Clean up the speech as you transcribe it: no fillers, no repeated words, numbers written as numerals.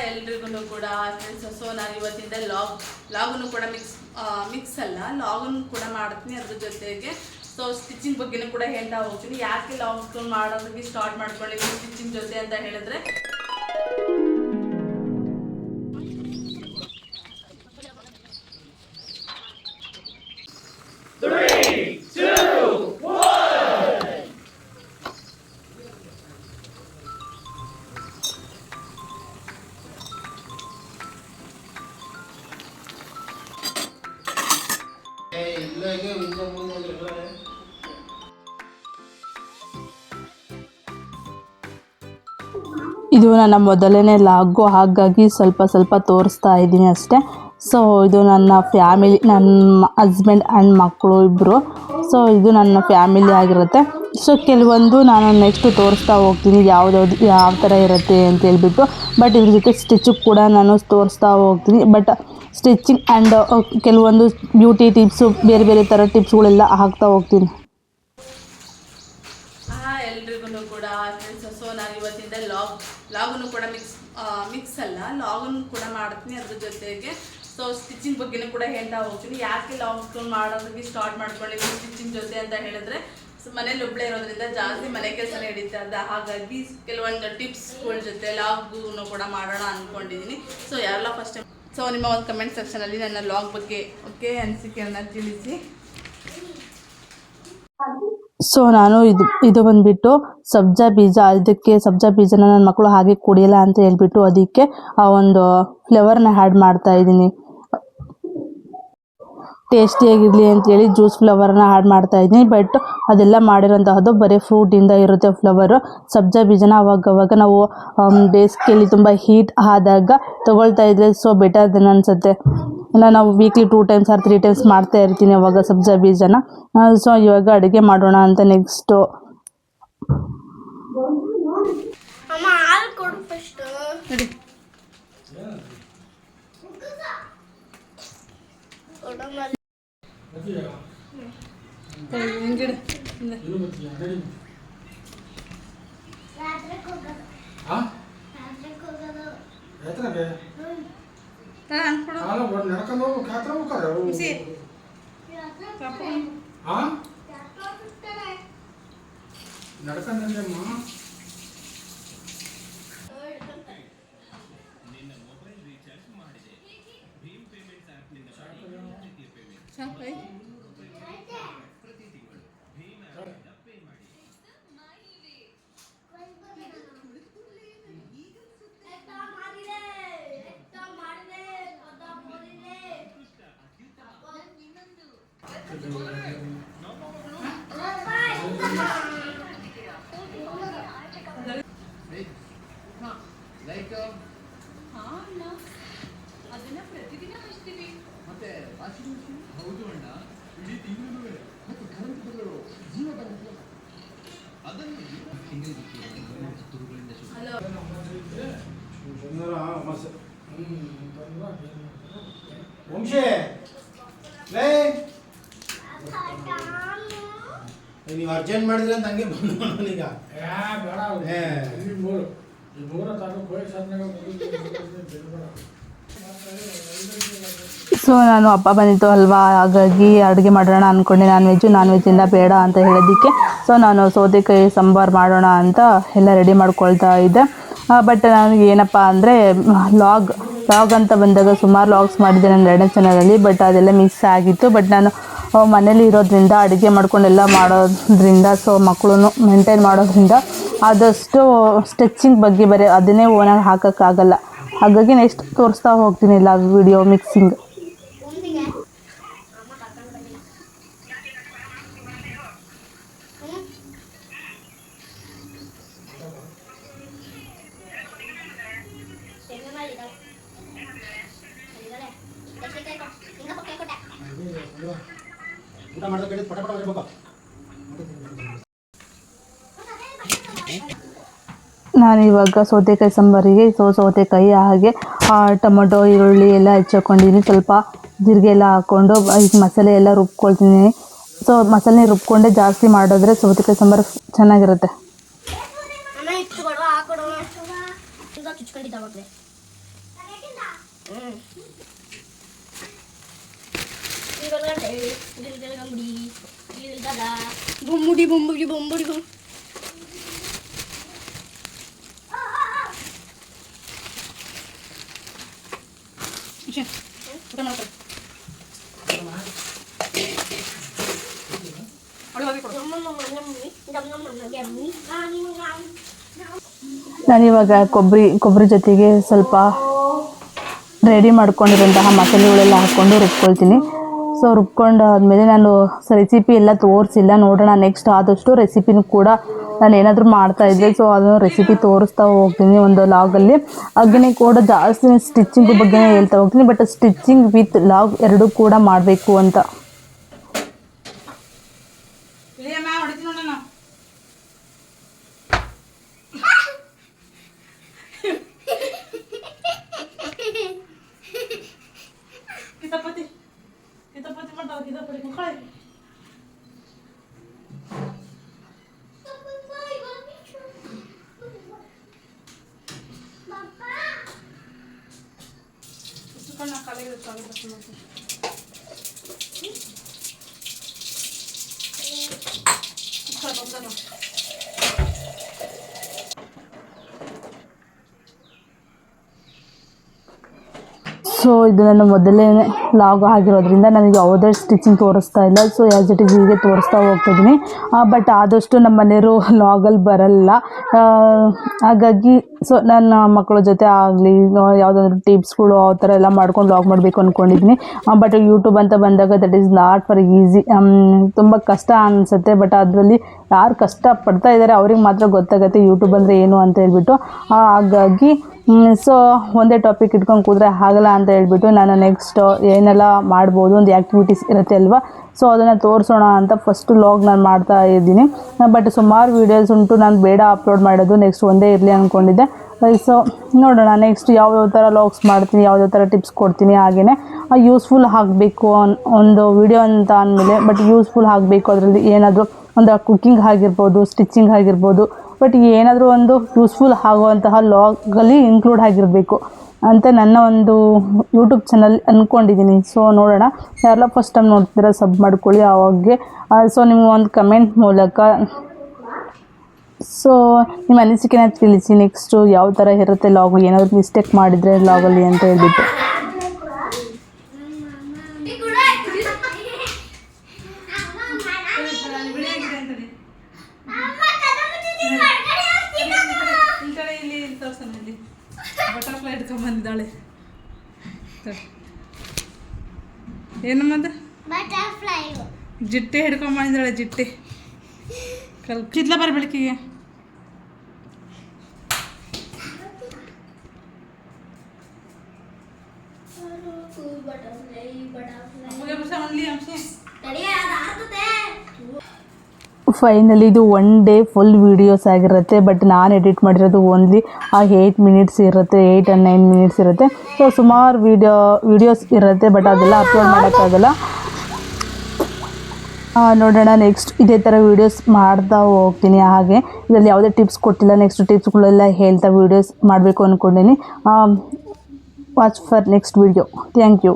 ಎಲ್ರಿಗೂ ಕೂಡ ಸೊ ನಾನು ಇವತ್ತಿಂದ ಲಾಗನ್ನು ಕೂಡ ಮಿಕ್ಸ್ ಅಲ್ಲ ಲಾಗನ್ನು ಕೂಡ ಮಾಡ್ತೀನಿ. ಅದ್ರ ಜೊತೆಗೆ ಸೊ ಸ್ಟಿಚಿಂಗ್ ಬಗ್ಗೆನೂ ಕೂಡ ಹೇಳ್ತಾ ಹೋಗ್ತೀನಿ. ಯಾಕೆ ಲಾಗ್ ಮಾಡೋದಕ್ಕೆ ಸ್ಟಾರ್ಟ್ ಮಾಡ್ಕೊಂಡಿದ್ದೀನಿ ಸ್ಟಿಚಿಂಗ್ ಜೊತೆ ಅಂತ ಹೇಳಿದ್ರೆ, ಇದು ನನ್ನ ಮೊದಲನೇ ಲಾಗು, ಹಾಗಾಗಿ ಸ್ವಲ್ಪ ತೋರಿಸ್ತಾ ಇದ್ದೀನಿ ಅಷ್ಟೇ. ಸೊ ಇದು ನನ್ನ ಫ್ಯಾಮಿಲಿ, ನನ್ನ ಹಸ್ಬೆಂಡ್ ಆ್ಯಂಡ್ ಮಕ್ಕಳು ಇಬ್ಬರು. ಸೊ ಇದು ನನ್ನ ಫ್ಯಾಮಿಲಿ ಆಗಿರುತ್ತೆ. ಸೊ ಕೆಲವೊಂದು ನಾನು ನೆಕ್ಸ್ಟು ತೋರಿಸ್ತಾ ಹೋಗ್ತೀನಿ ಯಾವ ಥರ ಇರುತ್ತೆ ಅಂತ ಹೇಳ್ಬಿಟ್ಟು. ಬಟ್ ಇದ್ರ ಜೊತೆ ಸ್ಟಿಚ್ಚು ಕೂಡ ನಾನು ತೋರಿಸ್ತಾ ಹೋಗ್ತೀನಿ. ಬಟ್ ಸ್ಟಿಚಿಂಗ್ ಆ್ಯಂಡ್ ಕೆಲವೊಂದು ಬ್ಯೂಟಿ ಟಿಪ್ಸು, ಬೇರೆ ಥರ ಟಿಪ್ಸ್ಗಳೆಲ್ಲ ಹಾಕ್ತಾ ಹೋಗ್ತೀನಿ. ಎಲ್ರಿಗೂ ಕೂಡ ಸೊ ನಾನು ಇವತ್ತಿಂದ ಲಾಗನ್ನು ಕೂಡ ಮಿಕ್ಸ್ ಅಲ್ಲ, ಲಾಗನ್ನು ಕೂಡ ಮಾಡ್ತೀನಿ. ಅದ್ರ ಜೊತೆಗೆ ಸೊ ಸ್ಟಿಚಿಂಗ್ ಬಗ್ಗೆನೂ ಕೂಡ ಹೇಳ್ತಾ ಹೋಗ್ತೀನಿ. ಯಾಕೆ ಲಾಗ್ ಮಾಡೋದಕ್ಕೆ ಸ್ಟಾರ್ಟ್ ಮಾಡ್ಕೊಂಡಿದ್ದೀನಿ ಸ್ಟಿಚಿಂಗ್ ಜೊತೆ ಅಂತ ಹೇಳಿದ್ರೆ, ಮನೇಲಿ ಒಬ್ಬಳೇ ಇರೋದ್ರಿಂದ ಜಾಸ್ತಿ ಮನೆ ಕೆಲಸ ನಡೀತಾ ಇದೆ. ಹಾಗಾಗಿ ಕೆಲವೊಂದು ಟಿಪ್ಸ್ಗಳ ಜೊತೆ ಲಾಗನ್ನು ಕೂಡ ಮಾಡೋಣ ಅಂದ್ಕೊಂಡಿದ್ದೀನಿ. ಸೊ ಯಾರೆಲ್ಲ ಫಸ್ಟ್ ಟೈಮ್, ಸೊ ನಿಮ್ಮ ಒಂದು ಕಮೆಂಟ್ ಸೆಕ್ಷನಲ್ಲಿ ನನ್ನ ಲಾಗ್ ಬಗ್ಗೆ ಓಕೆ ಅನಿಸಿಕೆಯನ್ನು ತಿಳಿಸಿ. ಸೊ ನಾನು ಇದು ಬಂದುಬಿಟ್ಟು ಸಬ್ಜಾ ಬೀಜ. ಇದಕ್ಕೆ ಸಬ್ಜಾ ಬೀಜನ ನನ್ನ ಮಕ್ಕಳು ಹಾಗೆ ಕುಡಿಯಲ್ಲ ಅಂತ ಹೇಳ್ಬಿಟ್ಟು ಅದಕ್ಕೆ ಆ ಒಂದು ಫ್ಲೇವರ್ನ ಆ್ಯಡ್ ಮಾಡ್ತಾ ಇದ್ದೀನಿ. ಟೇಸ್ಟಿಯಾಗಿರಲಿ ಅಂತೇಳಿ ಜ್ಯೂಸ್ ಫ್ಲೇವರ್ನ ಆ್ಯಡ್ ಮಾಡ್ತಾ ಇದ್ದೀನಿ. ಬಟ್ ಅದೆಲ್ಲ ಮಾಡಿರೋಂತಹದ್ದು ಬರೀ ಫ್ರೂಟಿಂದ ಇರುತ್ತೆ ಫ್ಲೇವರು. ಸಬ್ಜಾ ಬೀಜನ ಅವಾಗವಾಗ ನಾವು ಬೇಸಿಗೆಯಲ್ಲಿ ತುಂಬ ಹೀಟ್ ಆದಾಗ ತೊಗೊಳ್ತಾ ಇದ್ರೆ ಸೊ ಬೆಟರ್ ದೆನ್ ಅನಿಸುತ್ತೆ. ಇಲ್ಲ ನಾವು ವೀಕ್ಲಿ 2 times or 3 times ಮಾಡ್ತಾ ಇರ್ತೀನಿ ಅವಾಗ ಸಬ್ಜಾ ಬೀಜನ. ಸೊ ಇವಾಗ ಅಡುಗೆ ಮಾಡೋಣ ಅಂತ ನೆಕ್ಸ್ಟು. ಅದನ್ನ ಪ್ರತಿದಿನ ಹಚ್ತೀವಿ. ಮತ್ತೆ ವಾಷಿಂಗ್ ಮಿಷಿನ್ ಹೌದು ಅಣ್ಣ, ಇಡೀ ತಿಂಗಳು ಮತ್ತು ಕರೆಂಟ್ ಬಿಲ್ಗಳು ಜೀವ ಬರುತ್ತೆ. ಅದನ್ನು ವಂಶೇ ನೀವು ಅರ್ಜೆಂಟ್ ಮಾಡಿದ್ರೆ ಅಂತ ಹಂಗೆ ಬಂದೀಗ. ಸೊ ನಾನು ಹಬ್ಬ ಬಂದಿತ್ತು ಅಲ್ವಾ, ಹಾಗಾಗಿ ಅಡುಗೆ ಮಾಡೋಣ ಅಂದ್ಕೊಂಡೆ. ನಾನ್ ವೆಜ್ಜಿಂದ ಬೇಡ ಅಂತ ಹೇಳೋದಕ್ಕೆ ಸೊ ನಾನು ಸೌತೆಕಾಯಿ ಸಾಂಬಾರು ಮಾಡೋಣ ಅಂತ ಎಲ್ಲ ರೆಡಿ ಮಾಡ್ಕೊಳ್ತಾ ಇದ್ದೆ. ಬಟ್ ನನಗೆ ಏನಪ್ಪ ಅಂದರೆ ಲಾಗ್ ಅಂತ ಬಂದಾಗ ಸುಮಾರು ಲಾಗ್ಸ್ ಮಾಡಿದ್ದೆ ನನ್ನ 2ನೇ ಚಾನಲಲ್ಲಿ. ಬಟ್ ಅದೆಲ್ಲ ಮಿಕ್ಸ್ ಆಗಿತ್ತು. ಬಟ್ ನಾನು ಮನೇಲಿ ಇರೋದ್ರಿಂದ ಅಡುಗೆ ಮಾಡ್ಕೊಂಡೆಲ್ಲ ಮಾಡೋದ್ರಿಂದ ಸೊ ಮಕ್ಕಳು ಮೇಂಟೈನ್ ಮಾಡೋದ್ರಿಂದ ಆದಷ್ಟು ಸ್ಟಿಚಿಂಗ್ ಬಗ್ಗೆ ಬರೀ ಅದನ್ನೇ ಓನಾಗಿ ಹಾಕೋಕ್ಕಾಗಲ್ಲ. ಹಾಗಾಗಿ ನೆಕ್ಸ್ಟ್ ತೋರಿಸ್ತಾ ಹೋಗ್ತೀನಿ ಎಲ್ಲ ವಿಡಿಯೋ ಮಿಕ್ಸಿಂಗ್. ಊಟ ಮಾಡೋದು ಪಟ ಪಟ ಬರಬೇಕು. ನಾನಿವಾಗ ಸೌತೆಕಾಯಿ ಸಾಂಬಾರಿಗೆ ಸೌತೆಕಾಯಿ ಹಾಗೆ ಟೊಮೊಟೊ ಈರುಳ್ಳಿ ಎಲ್ಲ ಹೆಚ್ಚಿಕೊಂಡಿದ್ದೀನಿ. ಸ್ವಲ್ಪ ಜೀರಿಗೆ ಎಲ್ಲ ಹಾಕ್ಕೊಂಡು ಈಗ ಮಸಾಲೆ ಎಲ್ಲ ರುಬ್ಕೊಳ್ತೀನಿ. ಸೊ ಮಸಾಲೆ ರುಬ್ಕೊಂಡೆ ಜಾಸ್ತಿ ಮಾಡಿದ್ರೆ ಸೌತೆಕಾಯಿ ಸಾಂಬಾರು ಚೆನ್ನಾಗಿರುತ್ತೆ. ಬೊಂಬುಡಿ ಬೊಂಬುಡಿ ಬೊಂಬುಡಿ ಬೊಂಬು ನಾನಿವಾಗ ಕೊಬ್ಬರಿ ಜೊತೆಗೆ ಸ್ವಲ್ಪ ರೆಡಿ ಮಾಡ್ಕೊಂಡಿರೋಂತಹ ಮಸಾಲೆಗಳೆಲ್ಲ ಹಾಕ್ಕೊಂಡು ರುಬ್ಕೊಳ್ತೀನಿ. ಸೊ ರುಬ್ಕೊಂಡಾದ್ಮೇಲೆ ನಾನು ರೆಸಿಪಿ ಎಲ್ಲ ತೋರಿಸಿಲ್ಲ, ನೋಡೋಣ ನೆಕ್ಸ್ಟ್ ಆದಷ್ಟು ರೆಸಿಪಿನೂ ಕೂಡ ನಾನು ಏನಾದರೂ ಮಾಡ್ತಾಯಿದ್ದೆ ಸೊ ಅದನ್ನು ರೆಸಿಪಿ ತೋರಿಸ್ತಾ ಹೋಗ್ತೀನಿ ಒಂದು ಲಾಗಲ್ಲಿ. ಹಾಗೆಯೇ ಕೂಡ ಜಾಸ್ತಿ ಸ್ಟಿಚ್ಚಿಂಗ್ ಬಗ್ಗೆ ಹೇಳ್ತಾ ಹೋಗ್ತೀನಿ, ಬಟ್ ಸ್ಟಿಚ್ಚಿಂಗ್ ವಿತ್ ಲಾಗ್ ಎರಡೂ ಕೂಡ ಮಾಡಬೇಕು ಅಂತ. ಸೊ ಇದು ನನ್ನ ಮೊದಲನೇ ಲಾಗ್ ಆಗಿರೋದ್ರಿಂದ ನನಗೆ ಯಾವುದೇ ಸ್ಟಿಚಿಂಗ್ ತೋರಿಸ್ತಾ ಇಲ್ಲ. ಸೊ ಆ್ಯಸ್ ಇಟ್ ಈಸ್ ಹೀಗೆ ತೋರಿಸ್ತಾ ಹೋಗ್ತಿದ್ದೀನಿ. ಬಟ್ ಆದಷ್ಟು ನಮ್ಮ ಮನೆಯವರು ಲಾಗಲ್ಲಿ ಬರಲ್ಲ, ಹಾಗಾಗಿ ಸೊ ನನ್ನ ಮಕ್ಕಳ ಜೊತೆ ಆಗಲಿ ಯಾವುದಾದ್ರೂ ಟಿಪ್ಸ್ಗಳು ಆ ಥರ ಎಲ್ಲ ಮಾಡ್ಕೊಂಡು ಲಾಗ್ ಮಾಡಬೇಕು ಅಂದ್ಕೊಂಡಿದ್ದೀನಿ. ಬಟ್ ಯೂಟ್ಯೂಬ್ ಅಂತ ಬಂದಾಗ that is not for easy, ತುಂಬ ಕಷ್ಟ ಅನಿಸುತ್ತೆ. ಬಟ್ ಅದರಲ್ಲಿ ಯಾರು ಕಷ್ಟಪಡ್ತಾ ಇದ್ದಾರೆ ಅವ್ರಿಗೆ ಮಾತ್ರ ಗೊತ್ತಾಗುತ್ತೆ ಯೂಟ್ಯೂಬ್ ಅಂದರೆ ಏನು ಅಂತ ಹೇಳ್ಬಿಟ್ಟು. ಹಾಗಾಗಿ ಸೊ ಒಂದೇ ಟಾಪಿಕ್ ಇಟ್ಕೊಂಡು ಕೂತ್ರೆ ಆಗಲ್ಲ ಅಂತ ಹೇಳ್ಬಿಟ್ಟು ನಾನು ನೆಕ್ಸ್ಟ್ ಏನೆಲ್ಲ ಮಾಡ್ಬೋದು, ಒಂದು ಆ್ಯಕ್ಟಿವಿಟೀಸ್ ಇರುತ್ತೆ ಅಲ್ವಾ, ಸೊ ಅದನ್ನು ತೋರಿಸೋಣ ಅಂತ ಫಸ್ಟು ಲಾಗ್ ನಾನು ಮಾಡ್ತಾ ಇದ್ದೀನಿ. ಬಟ್ ಸುಮಾರು ವೀಡಿಯೋಸ್ ಉಂಟು, ನಾನು ಬೇಡ ಅಪ್ಲೋಡ್ ಮಾಡೋದು, ನೆಕ್ಸ್ಟ್ ಒಂದೇ ಇರಲಿ ಅಂದ್ಕೊಂಡಿದ್ದೆ. ಸೊ ನೋಡೋಣ ನೆಕ್ಸ್ಟ್ ಯಾವ್ಯಾವ ಥರ ಲಾಗ್ಸ್ ಮಾಡ್ತೀನಿ, ಯಾವ್ಯಾವ ಥರ ಟಿಪ್ಸ್ ಕೊಡ್ತೀನಿ. ಹಾಗೆಯೇ ಯೂಸ್ಫುಲ್ ಆಗಬೇಕು ಒಂದು ವಿಡಿಯೋ ಅಂತ ಅಂದಮೇಲೆ, ಬಟ್ ಯೂಸ್ಫುಲ್ ಆಗಬೇಕು, ಅದರಲ್ಲಿ ಏನಾದರೂ ಒಂದು ಕುಕ್ಕಿಂಗ್ ಆಗಿರ್ಬೋದು, ಸ್ಟಿಚ್ಚಿಂಗ್ ಆಗಿರ್ಬೋದು, ಬಟ್ ಏನಾದರೂ ಒಂದು ಯೂಸ್ಫುಲ್ ಆಗುವಂತಹ ಲಾಗಲ್ಲಿ ಇನ್ಕ್ಲೂಡ್ ಆಗಿರಬೇಕು ಅಂತ ನನ್ನ ಒಂದು ಯೂಟ್ಯೂಬ್ ಚಾನಲ್ ಅಂದ್ಕೊಂಡಿದ್ದೀನಿ. ಸೊ ನೋಡೋಣ, ಯಾರೆಲ್ಲ ಫಸ್ಟ್ ಟೈಮ್ ನೋಡ್ತೀರಾ ಸಬ್ ಮಾಡ್ಕೊಳ್ಳಿ ಅವಾಗೆ. ಸೊ ನಿಮ್ಗೆ ಒಂದು ಕಮೆಂಟ್ ಮೂಲಕ ಸೊ ನಿಮ್ಮ ಅನಿಸಿಕೆನ ತಿಳಿಸಿ, ನೆಕ್ಸ್ಟು ಯಾವ ಥರ ಇರುತ್ತೆ ಲಾಗು, ಏನಾದರೂ ಮಿಸ್ಟೇಕ್ ಮಾಡಿದರೆ ಲಾಗಲ್ಲಿ ಅಂತ ಹೇಳ್ಬಿಟ್ಟು. ಬಟರ್ಫ್ಲೈ ಹಿಡ್ಕೊಂಬಂದಿದ್ದಾಳೆ, ಏನಮ್ಮದು ಜಿಟ್ಟೆ ಹಿಡ್ಕೊಂಬಂದಿದ್ದಾಳೆ, ಜಿಟ್ಟೆ ಚಿತ್ಲ ಬರ ಬೆಳಕಿಗೆ. ಫೈನಲಿ ಇದು ಒನ್ ಡೇ ಫುಲ್ ವೀಡಿಯೋಸ್ ಆಗಿರುತ್ತೆ. ಬಟ್ ನಾನು ಎಡಿಟ್ ಮಾಡಿರೋದು ಓನ್ಲಿ 8 ಮಿನಿಟ್ಸ್ ಇರುತ್ತೆ, 8 and 9 ಮಿನಿಟ್ಸ್ ಇರುತ್ತೆ. ಸೊ ಸುಮಾರು ವೀಡಿಯೋಸ್ ಇರುತ್ತೆ, ಬಟ್ ಅದೆಲ್ಲ ಅಪ್ಲೋಡ್ ಮಾಡೋಕ್ಕಾಗಲ್ಲ. ನೋಡೋಣ ನೆಕ್ಸ್ಟ್ ಇದೇ ಥರ ವೀಡಿಯೋಸ್ ಮಾಡ್ತಾ ಹೋಗ್ತೀನಿ. ಹಾಗೆ ಇದರಲ್ಲಿ ಯಾವುದೇ ಟಿಪ್ಸ್ ಕೊಟ್ಟಿಲ್ಲ, ನೆಕ್ಸ್ಟ್ ಟಿಪ್ಸ್ಗಳೆಲ್ಲ ಹೇಳ್ತಾ ವೀಡಿಯೋಸ್ ಮಾಡಬೇಕು ಅಂದ್ಕೊಂಡಿನಿ. Watch for next video. Thank you.